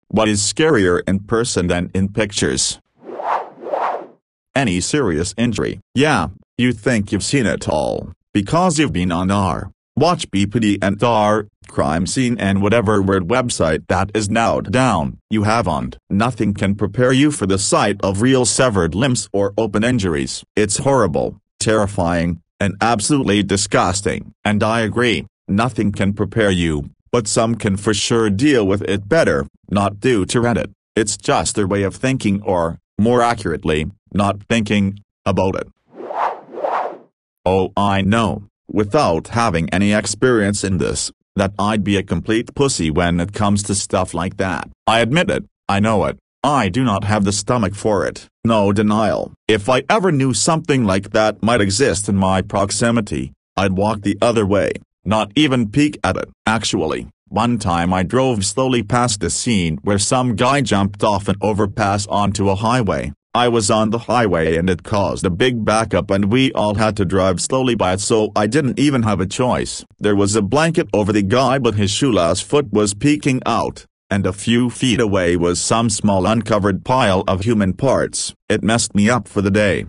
What is scarier in person than in pictures? Any serious injury? Yeah, you think you've seen it all, because you've been on r. Watch BPD and r, crime scene and whatever weird website that is now down. You haven't. Nothing can prepare you for the sight of real severed limbs or open injuries. It's horrible, terrifying, and absolutely disgusting. And I agree, nothing can prepare you, but some can for sure deal with it better, not due to Reddit. It's just their way of thinking or, more accurately, not thinking about it. Oh, I know, without having any experience in this, that I'd be a complete pussy when it comes to stuff like that. I admit it, I know it, I do not have the stomach for it, no denial. If I ever knew something like that might exist in my proximity, I'd walk the other way, not even peek at it. Actually, one time I drove slowly past the scene where some guy jumped off an overpass onto a highway. I was on the highway and it caused a big backup and we all had to drive slowly by it, so I didn't even have a choice. There was a blanket over the guy but his shoeless foot was peeking out, and a few feet away was some small uncovered pile of human parts. It messed me up for the day.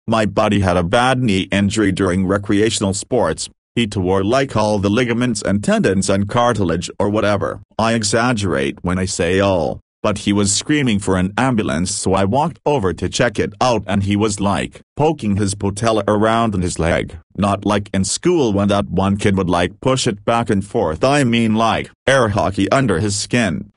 My buddy had a bad knee injury during recreational sports. He tore like all the ligaments and tendons and cartilage or whatever. I exaggerate when I say all. But he was screaming for an ambulance, so I walked over to check it out and he was like poking his patella around in his leg. Not like in school when that one kid would like push it back and forth. I mean like air hockey under his skin.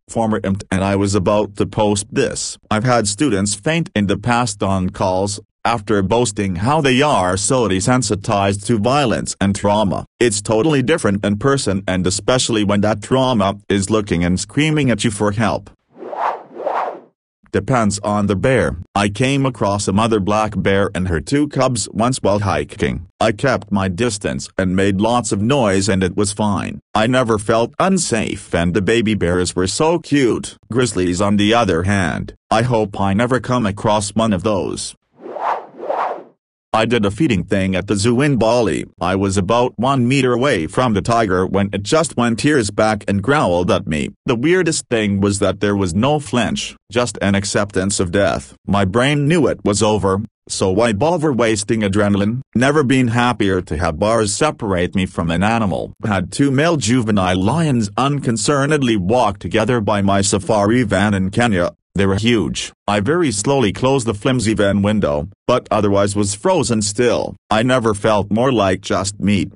Former imp, and I was about to post this. I've had students faint in the past on calls, after boasting how they are so desensitized to violence and trauma. It's totally different in person, and especially when that trauma is looking and screaming at you for help. Depends on the bear. I came across a mother black bear and her two cubs once while hiking. I kept my distance and made lots of noise and it was fine. I never felt unsafe and the baby bears were so cute. Grizzlies on the other hand, I hope I never come across one of those. I did a feeding thing at the zoo in Bali. I was about 1 meter away from the tiger when it just went ears back and growled at me. The weirdest thing was that there was no flinch, just an acceptance of death. My brain knew it was over, so why bother wasting adrenaline? Never been happier to have bars separate me from an animal. Had two male juvenile lions unconcernedly walk together by my safari van in Kenya. They were huge. I very slowly closed the flimsy van window, but otherwise was frozen still. I never felt more like just meat.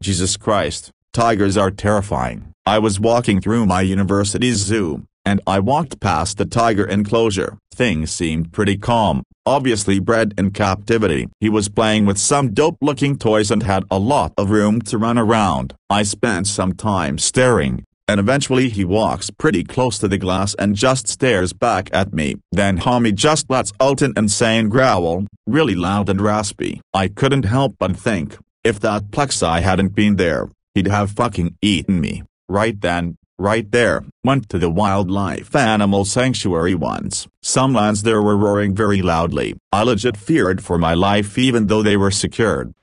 Jesus Christ, tigers are terrifying. I was walking through my university's zoo, and I walked past the tiger enclosure. Things seemed pretty calm, obviously bred in captivity. He was playing with some dope-looking toys and had a lot of room to run around. I spent some time staring. And eventually he walks pretty close to the glass and just stares back at me. Then homie just lets out an insane growl, really loud and raspy. I couldn't help but think, if that plexi hadn't been there, he'd have fucking eaten me. Right then, right there. Went to the wildlife animal sanctuary once. Some lions there were roaring very loudly. I legit feared for my life even though they were secured.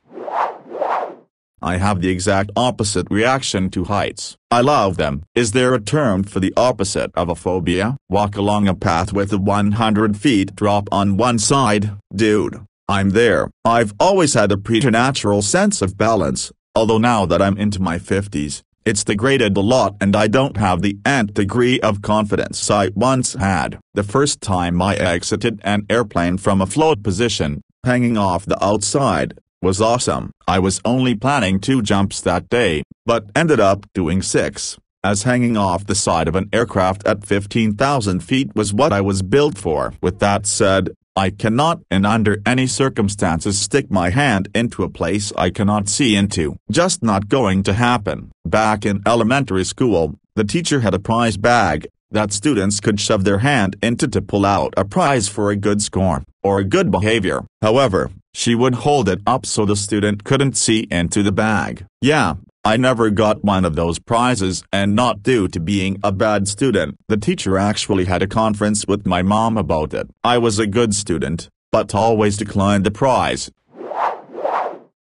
I have the exact opposite reaction to heights. I love them. Is there a term for the opposite of a phobia? Walk along a path with a 100 feet drop on one side. Dude, I'm there. I've always had a preternatural sense of balance, although now that I'm into my 50s, it's degraded a lot and I don't have the nth degree of confidence I once had. The first time I exited an airplane from a float position, hanging off the outside, was awesome. I was only planning 2 jumps that day, but ended up doing 6, as hanging off the side of an aircraft at 15,000 feet was what I was built for. With that said, I cannot and under any circumstances stick my hand into a place I cannot see into. Just not going to happen. Back in elementary school, the teacher had a prize bag that students could shove their hand into to pull out a prize for a good score, or a good behavior. However, she would hold it up so the student couldn't see into the bag. Yeah, I never got one of those prizes, and not due to being a bad student. The teacher actually had a conference with my mom about it. I was a good student, but always declined the prize.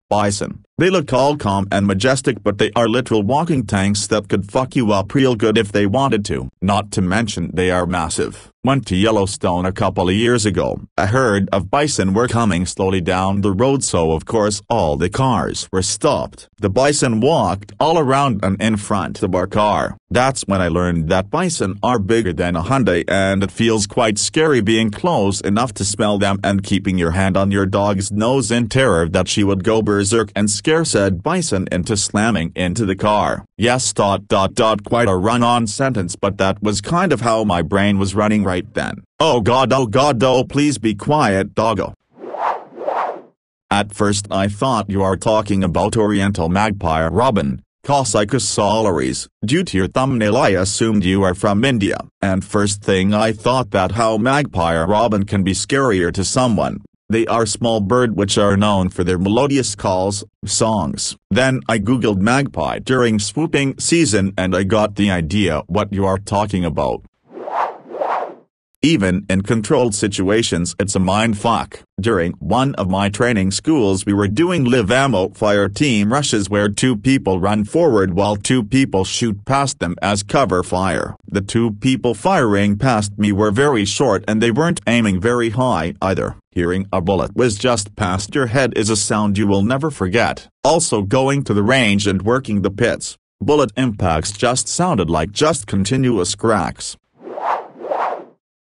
Bison. They look all calm and majestic, but they are literal walking tanks that could fuck you up real good if they wanted to. Not to mention they are massive. Went to Yellowstone a couple of years ago. A herd of bison were coming slowly down the road, so of course all the cars were stopped. The bison walked all around and in front of our car. That's when I learned that bison are bigger than a Hyundai, and it feels quite scary being close enough to smell them and keeping your hand on your dog's nose in terror that she would go berserk and scare said bison into slamming into the car. Yes. Quite a run-on sentence, but that was kind of how my brain was running right then. Oh god, oh please be quiet, doggo. At first I thought you are talking about Oriental magpie robin, Cocycus salaris. Due to your thumbnail I assumed you are from India, and first thing I thought that how magpie robin can be scarier to someone. They are small bird which are known for their melodious calls, songs. Then I googled magpie during swooping season and I got the idea what you are talking about. Even in controlled situations it's a mindfuck. During one of my training schools we were doing live ammo fire team rushes where 2 people run forward while 2 people shoot past them as cover fire. The 2 people firing past me were very short and they weren't aiming very high either. Hearing a bullet whiz just past your head is a sound you will never forget. Also going to the range and working the pits, bullet impacts just sounded like just continuous cracks.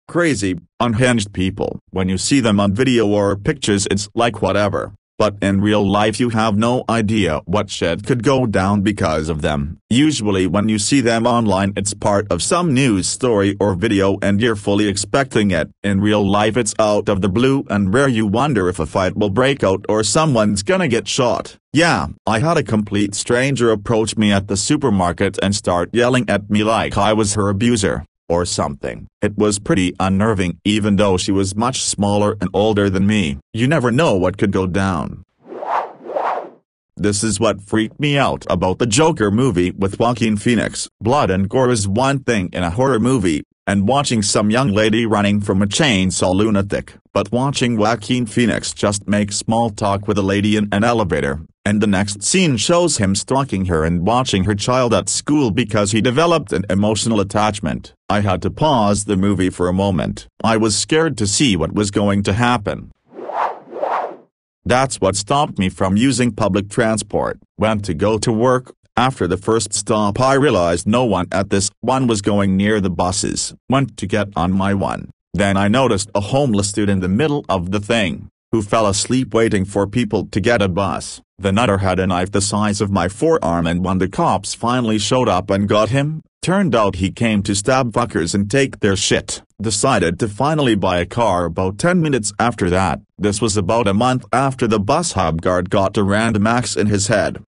Crazy, unhinged people. When you see them on video or pictures it's like whatever, but in real life you have no idea what shit could go down because of them. Usually when you see them online it's part of some news story or video and you're fully expecting it. In real life it's out of the blue and rare you wonder if a fight will break out or someone's gonna get shot. Yeah, I had a complete stranger approach me at the supermarket and start yelling at me like I was her abuser or something. It was pretty unnerving even though she was much smaller and older than me. You never know what could go down. This is what freaked me out about the Joker movie with Joaquin Phoenix. Blood and gore is one thing in a horror movie, and watching some young lady running from a chainsaw lunatic, but watching Joaquin Phoenix just make small talk with a lady in an elevator, and the next scene shows him stalking her and watching her child at school because he developed an emotional attachment. I had to pause the movie for a moment. I was scared to see what was going to happen. That's what stopped me from using public transport. Went to go to work. After the first stop I realized no one at this one was going near the buses. Went to get on my one. Then I noticed a homeless dude in the middle of the thing, who fell asleep waiting for people to get a bus. The nutter had a knife the size of my forearm, and when the cops finally showed up and got him, turned out he came to stab fuckers and take their shit. Decided to finally buy a car about 10 minutes after that. This was about a month after the bus hub guard got a random axe in his head.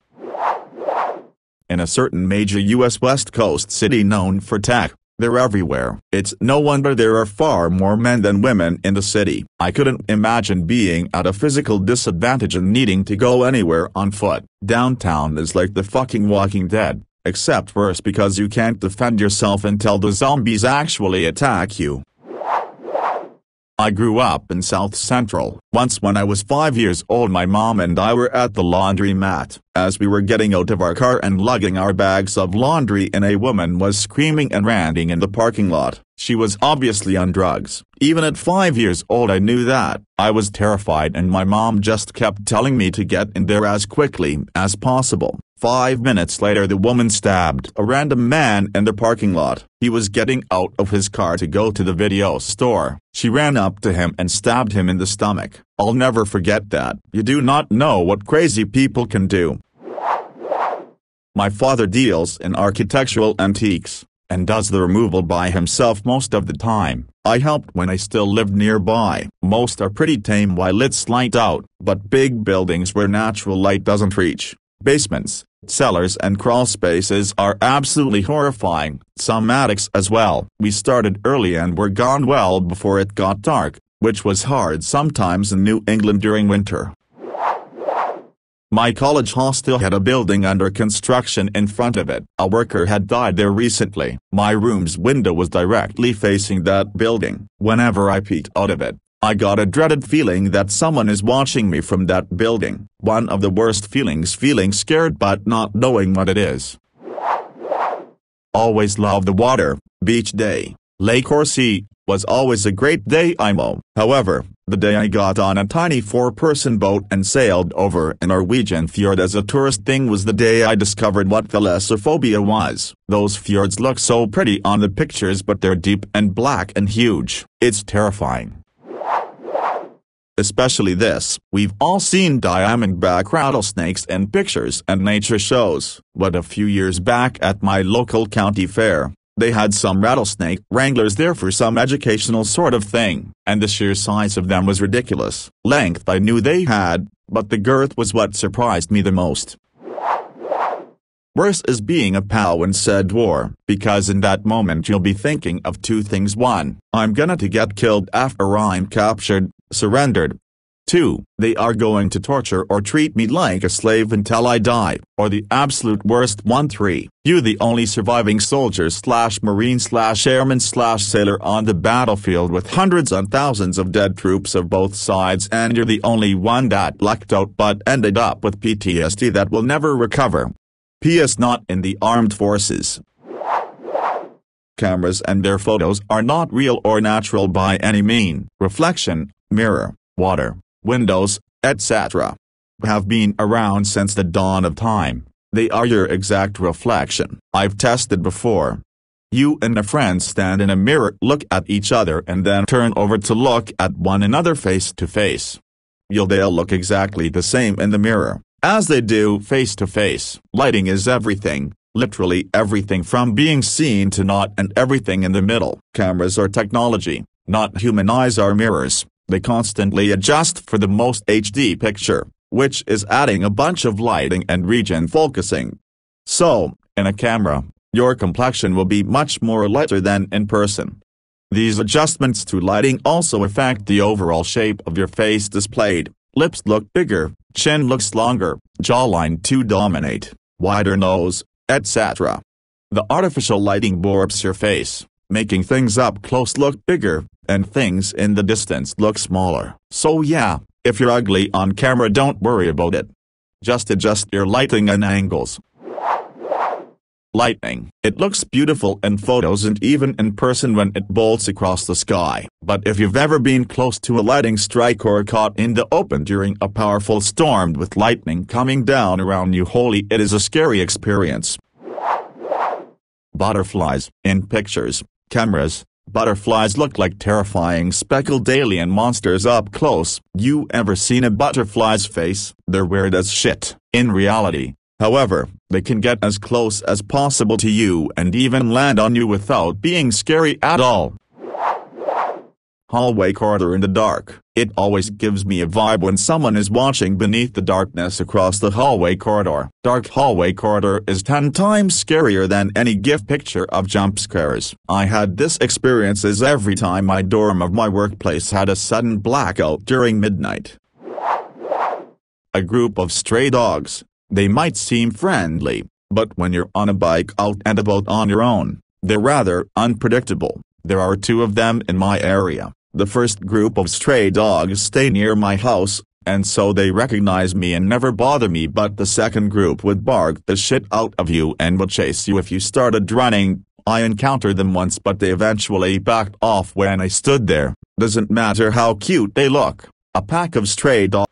In a certain major U.S. West Coast city known for tech, they're everywhere. It's no wonder there are far more men than women in the city. I couldn't imagine being at a physical disadvantage and needing to go anywhere on foot. Downtown is like the fucking Walking Dead, except worse because you can't defend yourself until the zombies actually attack you. I grew up in South Central. Once when I was 5 years old my mom and I were at the laundromat. As we were getting out of our car and lugging our bags of laundry in, a woman was screaming and ranting in the parking lot. She was obviously on drugs. Even at 5 years old I knew that. I was terrified and my mom just kept telling me to get in there as quickly as possible. 5 minutes later the woman stabbed a random man in the parking lot. He was getting out of his car to go to the video store. She ran up to him and stabbed him in the stomach. I'll never forget that. You do not know what crazy people can do. My father deals in architectural antiques, and does the removal by himself most of the time. I helped when I still lived nearby. Most are pretty tame while it's light out, but big buildings where natural light doesn't reach, basements, cellars and crawl spaces are absolutely horrifying. Some attics as well. We started early and were gone well before it got dark, which was hard sometimes in New England during winter. My college hostel had a building under construction in front of it. A worker had died there recently. My room's window was directly facing that building. Whenever I peeked out of it, I got a dreaded feeling that someone is watching me from that building. One of the worst feelings, feeling scared but not knowing what it is. Always love the water. Beach day, lake or sea, was always a great day. However, the day I got on a tiny 4-person boat and sailed over a Norwegian fjord as a tourist thing was the day I discovered what thalassophobia was. Those fjords look so pretty on the pictures, but they're deep and black and huge. It's terrifying. Especially this. We've all seen diamondback rattlesnakes in pictures and nature shows, but a few years back at my local county fair, they had some rattlesnake wranglers there for some educational sort of thing, and the sheer size of them was ridiculous. Length I knew they had, but the girth was what surprised me the most. Worse is being a POW in said war, because in that moment you'll be thinking of two things. 1, I'm gonna to get killed after I'm captured, surrendered. 2, they are going to torture or treat me like a slave until I die, or the absolute worst one. 3, you the only surviving soldier/marine/airman/sailor on the battlefield with hundreds and thousands of dead troops of both sides, and you're the only one that lucked out but ended up with PTSD that will never recover. P.S. Not in the armed forces. Cameras and their photos are not real or natural by any mean. Reflection, mirror, water, windows, etc. have been around since the dawn of time. They are your exact reflection. I've tested before. You and a friend stand in a mirror, look at each other and then turn over to look at one another face to face. They'll look exactly the same in the mirror as they do face to face. Lighting is everything, literally everything from being seen to not, and everything in the middle. Cameras are technology, not human eyes are mirrors. They constantly adjust for the most HD picture, which is adding a bunch of lighting and region focusing. So, in a camera, your complexion will be much more lighter than in person. These adjustments to lighting also affect the overall shape of your face displayed. Lips look bigger, chin looks longer, jawline to dominate, wider nose, etc. The artificial lighting warps your face, making things up close look bigger, and things in the distance look smaller. So yeah, if you're ugly on camera, don't worry about it. Just adjust your lighting and angles. Lightning. It looks beautiful in photos and even in person when it bolts across the sky. But if you've ever been close to a lightning strike or caught in the open during a powerful storm with lightning coming down around you, holy, it is a scary experience. Butterflies. In pictures, cameras, butterflies look like terrifying speckled alien monsters up close. You ever seen a butterfly's face? They're weird as shit. In reality, however, they can get as close as possible to you and even land on you without being scary at all. Hallway corridor in the dark. It always gives me a vibe when someone is watching beneath the darkness across the hallway corridor. Dark hallway corridor is 10 times scarier than any GIF picture of jump scares. I had this experiences every time my dorm of my workplace had a sudden blackout during midnight. A group of stray dogs. They might seem friendly, but when you're on a bike out and about on your own, they're rather unpredictable. There are 2 of them in my area. The first group of stray dogs stay near my house, and so they recognize me and never bother me, but the second group would bark the shit out of you and would chase you if you started running. I encountered them once, but they eventually backed off when I stood there. Doesn't matter how cute they look. A pack of stray dogs.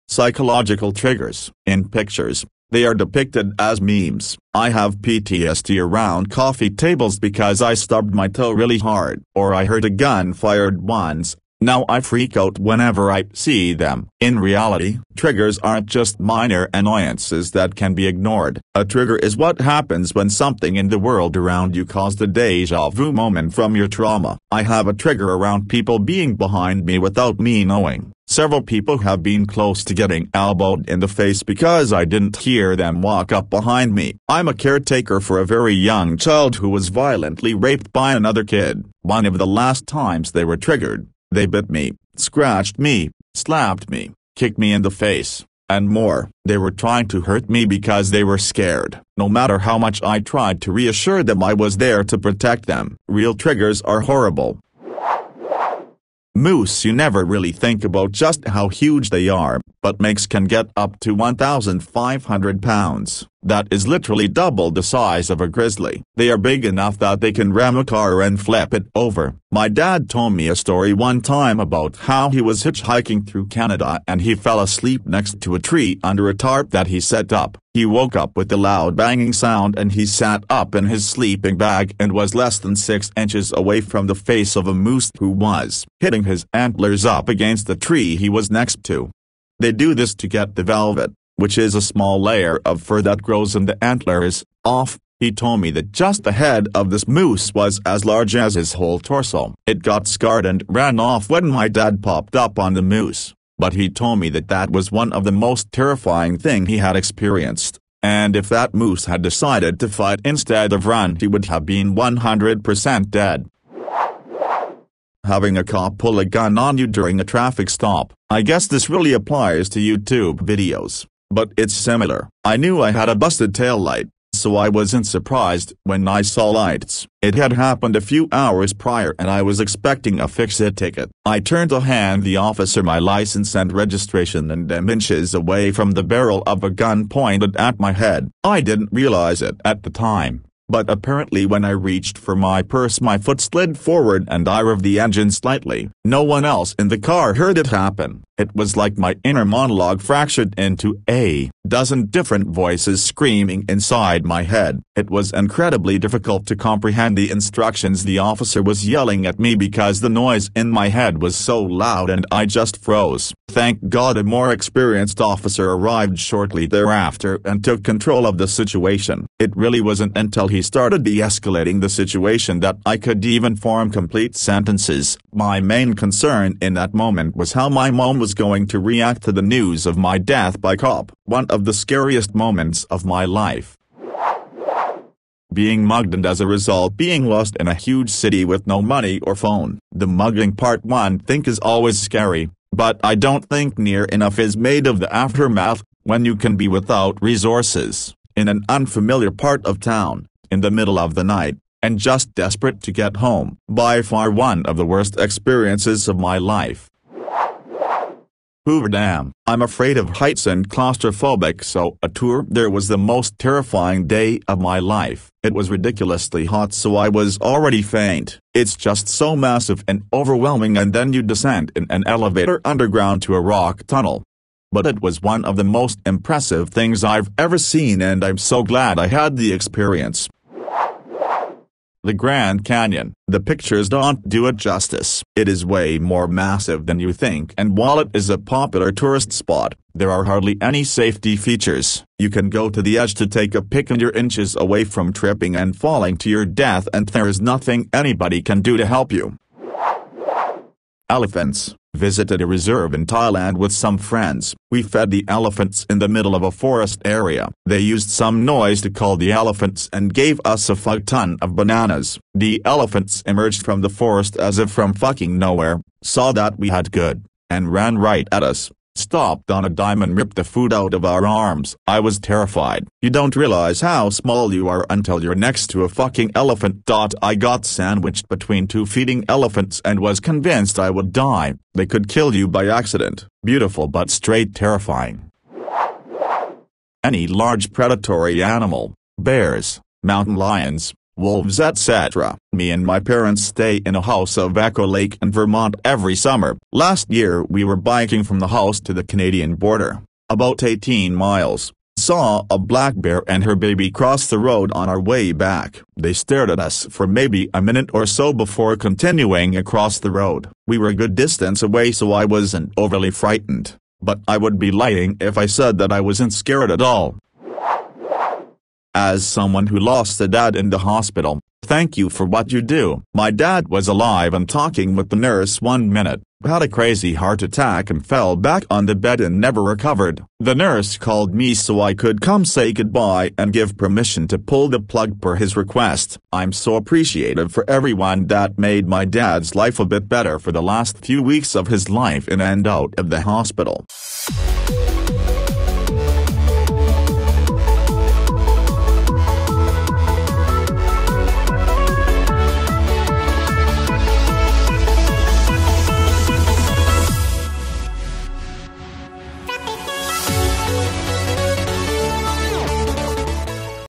Psychological triggers. In pictures, they are depicted as memes. I have PTSD around coffee tables because I stubbed my toe really hard, or I heard a gun fired once. Now I freak out whenever I see them. In reality, triggers aren't just minor annoyances that can be ignored. A trigger is what happens when something in the world around you caused a deja vu moment from your trauma. I have a trigger around people being behind me without me knowing. Several people have been close to getting elbowed in the face because I didn't hear them walk up behind me. I'm a caretaker for a very young child who was violently raped by another kid. One of the last times they were triggered, they bit me, scratched me, slapped me, kicked me in the face, and more. They were trying to hurt me because they were scared. No matter how much I tried to reassure them I was there to protect them. Real triggers are horrible. Moose, you never really think about just how huge they are, but makes can get up to 1,500 pounds. That is literally double the size of a grizzly. They are big enough that they can ram a car and flip it over. My dad told me a story one time about how he was hitchhiking through Canada and he fell asleep next to a tree under a tarp that he set up. He woke up with a loud banging sound and he sat up in his sleeping bag and was less than 6 inches away from the face of a moose who was hitting his antlers up against the tree he was next to. They do this to get the velvet, which is a small layer of fur that grows in the antlers, off. He told me that just the head of this moose was as large as his whole torso. It got scarred and ran off when my dad popped up on the moose, but he told me that that was one of the most terrifying thing he had experienced, and if that moose had decided to fight instead of run he would have been 100% dead. Having a cop pull a gun on you during a traffic stop. I guess this really applies to YouTube videos, but it's similar. I knew I had a busted taillight, so I wasn't surprised when I saw lights. It had happened a few hours prior and I was expecting a fix-it ticket. I turned to hand the officer my license and registration and am inches away from the barrel of a gun pointed at my head. I didn't realize it at the time, but apparently when I reached for my purse my foot slid forward and I revved the engine slightly. No one else in the car heard it happen. It was like my inner monologue fractured into a dozen different voices screaming inside my head. It was incredibly difficult to comprehend the instructions the officer was yelling at me because the noise in my head was so loud and I just froze. Thank God a more experienced officer arrived shortly thereafter and took control of the situation. It really wasn't until he started de-escalating the situation that I could even form complete sentences. My main concern in that moment was how my mom was going to react to the news of my death by cop. One of the scariest moments of my life. Being mugged and as a result being lost in a huge city with no money or phone. The mugging part one think is always scary, but I don't think near enough is made of the aftermath, when you can be without resources, in an unfamiliar part of town, in the middle of the night, and just desperate to get home. By far one of the worst experiences of my life. Hoover Dam. I'm afraid of heights and claustrophobic, so a tour there was the most terrifying day of my life. It was ridiculously hot, so I was already faint. It's just so massive and overwhelming, and then you descend in an elevator underground to a rock tunnel. But it was one of the most impressive things I've ever seen, and I'm so glad I had the experience. The Grand Canyon. The pictures don't do it justice. It is way more massive than you think, and while it is a popular tourist spot, there are hardly any safety features. You can go to the edge to take a pic and you're inches away from tripping and falling to your death, and there is nothing anybody can do to help you. Elephants. Visited a reserve in Thailand with some friends. We fed the elephants in the middle of a forest area. They used some noise to call the elephants and gave us a fuck ton of bananas. The elephants emerged from the forest as if from fucking nowhere, saw that we had good, and ran right at us. Stopped on a dime and ripped the food out of our arms. I was terrified. You don't realize how small you are until you're next to a fucking elephant. I got sandwiched between two feeding elephants and was convinced I would die. They could kill you by accident. Beautiful but straight terrifying. Any large predatory animal, bears, mountain lions, wolves, etc. Me and my parents stay in a house of Echo Lake in Vermont every summer. Last year we were biking from the house to the Canadian border, about 18 miles. Saw a black bear and her baby cross the road on our way back. They stared at us for maybe a minute or so before continuing across the road. We were a good distance away, so I wasn't overly frightened, but I would be lying if I said that I wasn't scared at all. As someone who lost a dad in the hospital, thank you for what you do. My dad was alive and talking with the nurse 1 minute, had a crazy heart attack and fell back on the bed and never recovered. The nurse called me so I could come say goodbye and give permission to pull the plug per his request. I'm so appreciative for everyone that made my dad's life a bit better for the last few weeks of his life in and out of the hospital.